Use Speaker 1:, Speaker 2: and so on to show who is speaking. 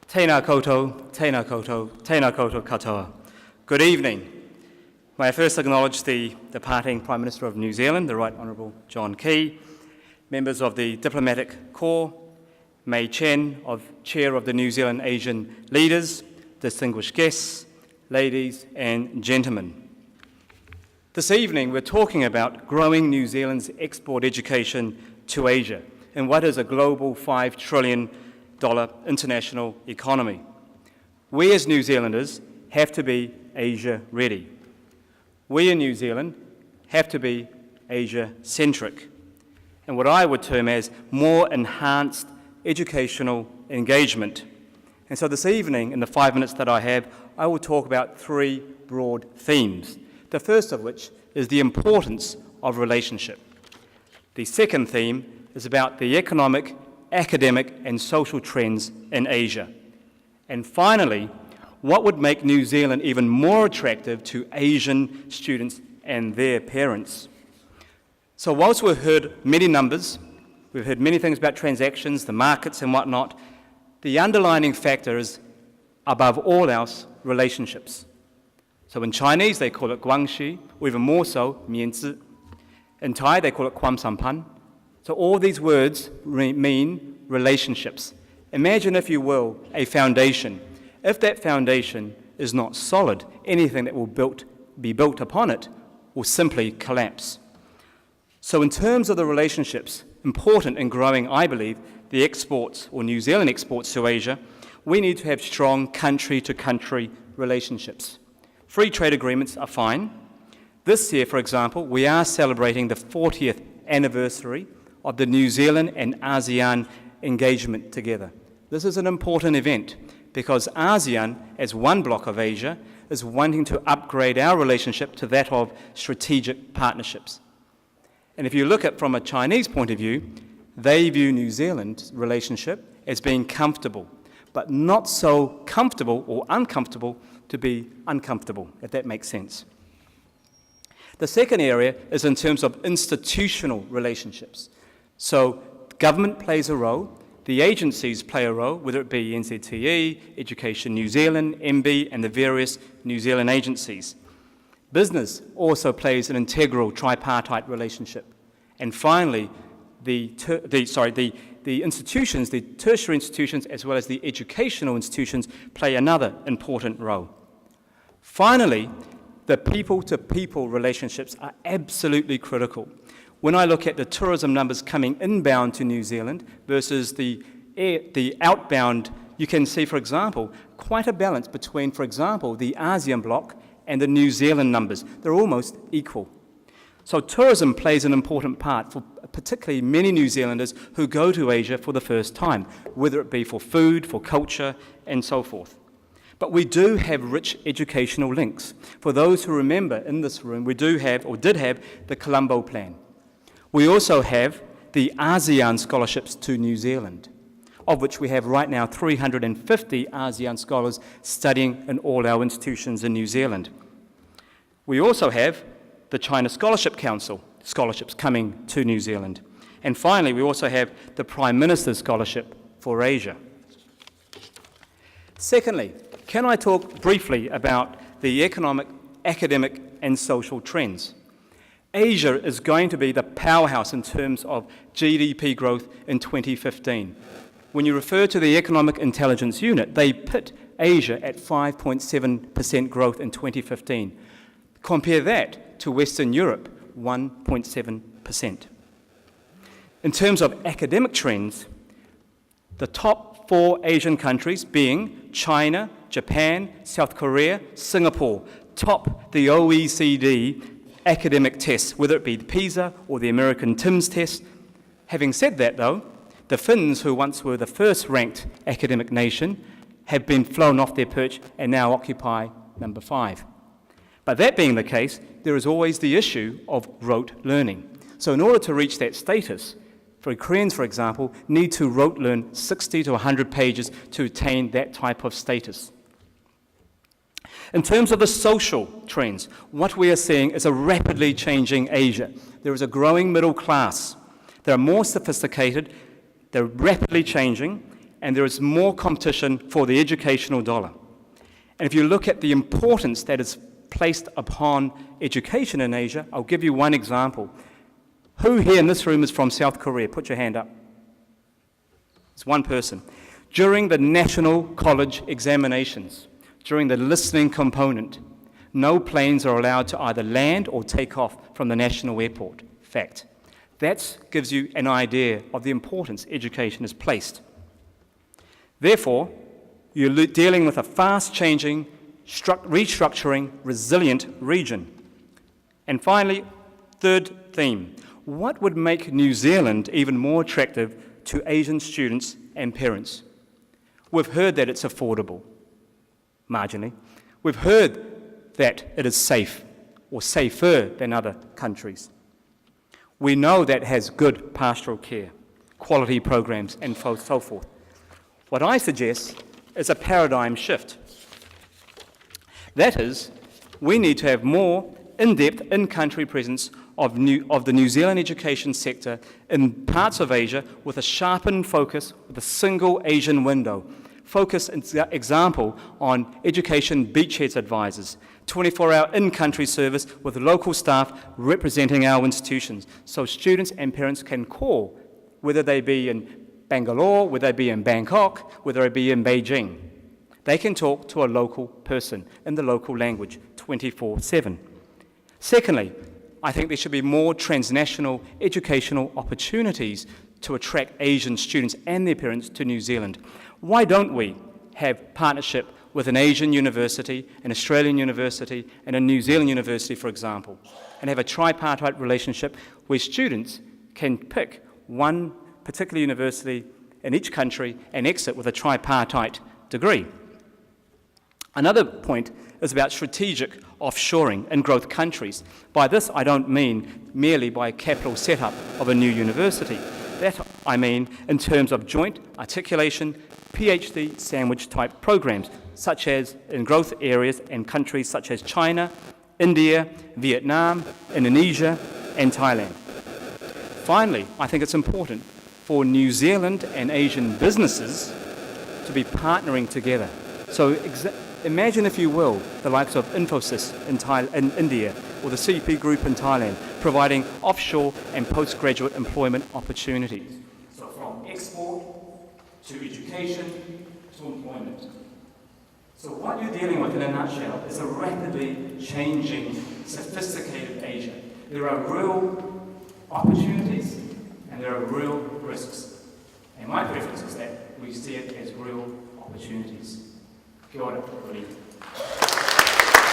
Speaker 1: Tēnā koutou, tēnā koutou, tēnā koutou katoa. Good evening. May I first acknowledge the departing Prime Minister of New Zealand, the Right Honourable John Khoo, members of the Diplomatic Corps, Mei Chen, Chair of the New Zealand Asian Leaders, distinguished guests, ladies and gentlemen. This evening we're talking about growing New Zealand's export education to Asia in what is a global $5 trillion international economy. We as New Zealanders have to be Asia ready. We in New Zealand have to be Asia-centric, and what I would term as more enhanced educational engagement. And so this evening, in the 5 minutes that I have, I will talk about three broad themes. The first of which is the importance of relationship. The second theme is about the economic, academic and social trends in Asia. And finally, what would make New Zealand even more attractive to Asian students and their parents. So whilst we've heard many numbers, we've heard many things about transactions, the markets and whatnot, the underlining factor is, above all else, relationships. So in Chinese they call it guangxi, or even more so, mianzi. In Thai they call it kwam sampan. So all these words mean relationships. Imagine, if you will, a foundation. If that foundation is not solid, anything that will be built upon it will simply collapse. So in terms of the relationships important in growing, I believe, the exports or New Zealand exports to Asia, we need to have strong country-to-country relationships. Free trade agreements are fine. This year, for example, we are celebrating the 40th anniversary of the New Zealand and ASEAN engagement together. This is an important event because ASEAN, as one bloc of Asia, is wanting to upgrade our relationship to that of strategic partnerships. And if you look at from a Chinese point of view, they view New Zealand's relationship as being comfortable, but not so comfortable or uncomfortable to be uncomfortable, if that makes sense. The second area is in terms of institutional relationships. So government plays a role, the agencies play a role, whether it be NZAL, Education New Zealand, MB, and the various New Zealand agencies. Business also plays an integral tripartite relationship. And finally, the institutions, the tertiary institutions, as well as the educational institutions, play another important role. Finally, the people-to-people relationships are absolutely critical. When I look at the tourism numbers coming inbound to New Zealand versus the outbound, you can see, for example, quite a balance between, for example, the ASEAN bloc and the New Zealand numbers. They're almost equal. So tourism plays an important part for particularly many New Zealanders who go to Asia for the first time, whether it be for food, for culture, and so forth. But we do have rich educational links. For those who remember in this room, we do have, or did have, the Colombo Plan. We also have the ASEAN scholarships to New Zealand, of which we have right now 350 ASEAN scholars studying in all our institutions in New Zealand. We also have the China Scholarship Council scholarships coming to New Zealand. And finally, we also have the Prime Minister's Scholarship for Asia. Secondly, can I talk briefly about the economic, academic and social trends? Asia is going to be the powerhouse in terms of GDP growth in 2015. When you refer to the Economic Intelligence Unit, they put Asia at 5.7% growth in 2015. Compare that to Western Europe, 1.7%. In terms of academic trends, the top 4 Asian countries being China, Japan, South Korea, Singapore, top the OECD academic tests, whether it be the PISA or the American TIMSS test. Having said that, though, the Finns, who once were the first ranked academic nation, have been flown off their perch and now occupy number 5. But that being the case, there is always the issue of rote learning. So in order to reach that status, for Koreans, for example, need to rote learn 60 to 100 pages to attain that type of status. In terms of the social trends, what we are seeing is a rapidly changing Asia. There is a growing middle class. They're more sophisticated, they're rapidly changing, and there is more competition for the educational dollar. And if you look at the importance that is placed upon education in Asia, I'll give you one example. Who here in this room is from South Korea? Put your hand up. It's one person. During the national college examinations, during the listening component, no planes are allowed to either land or take off from the national airport. Fact. That gives you an idea of the importance education is placed. Therefore, you're dealing with a fast-changing, restructuring, resilient region. And finally, third theme, what would make New Zealand even more attractive to Asian students and parents? We've heard that it's affordable, marginally. We've heard that it is safe, or safer than other countries. We know that it has good pastoral care, quality programs, and so forth. What I suggest is a paradigm shift. That is, we need to have more in-depth, in-country presence of the New Zealand education sector in parts of Asia with a sharpened focus, with a single Asian window. Focus, example, on education beachheads advisors, 24-hour in-country service with local staff representing our institutions, so students and parents can call, whether they be in Bangalore, whether they be in Bangkok, whether they be in Beijing. They can talk to a local person in the local language 24/7. Secondly, I think there should be more transnational educational opportunities to attract Asian students and their parents to New Zealand. Why don't we have partnership with an Asian university, an Australian university, and a New Zealand university, for example, and have a tripartite relationship where students can pick one particular university in each country and exit with a tripartite degree. Another point is about strategic offshoring in growth countries. By this, I don't mean merely by capital setup of a new university. That I mean in terms of joint articulation, PhD sandwich type programs, such as in growth areas and countries such as China, India, Vietnam, Indonesia, and Thailand. Finally, I think it's important for New Zealand and Asian businesses to be partnering together. So imagine, if you will, the likes of Infosys in India or the CP Group in Thailand, providing offshore and postgraduate employment opportunities. So from export to education to employment. So what you're dealing with in a nutshell is a rapidly changing, sophisticated Asia. There are real opportunities and there are real risks. And my preference is that we see it as real opportunities. Kia ora, everybody.